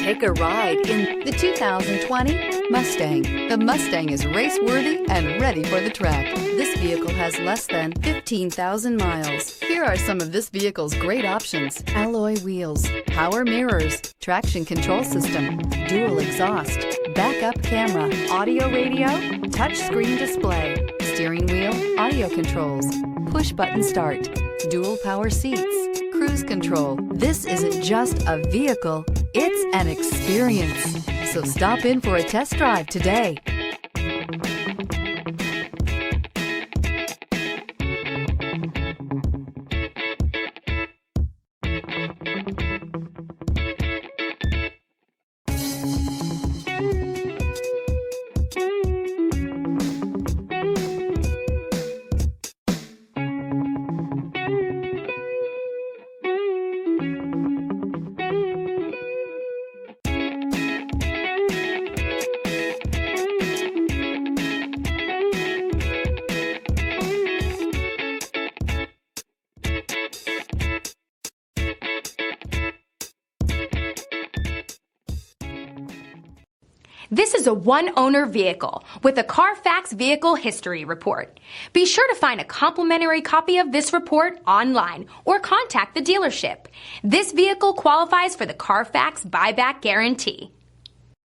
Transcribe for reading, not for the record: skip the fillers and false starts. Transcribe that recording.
Take a ride in the 2020 Mustang. The Mustang is race-worthy and ready for the track. This vehicle has less than 15,000 miles. Here are some of this vehicle's great options: alloy wheels, power mirrors, traction control system, dual exhaust, backup camera, audio radio, touchscreen display, steering wheel audio controls, push-button start, dual power seats, cruise control. This isn't just a vehicle, it's an experience. So stop in for a test drive today. This is a one-owner vehicle with a Carfax Vehicle History Report. Be sure to find a complimentary copy of this report online or contact the dealership. This vehicle qualifies for the Carfax Buyback Guarantee.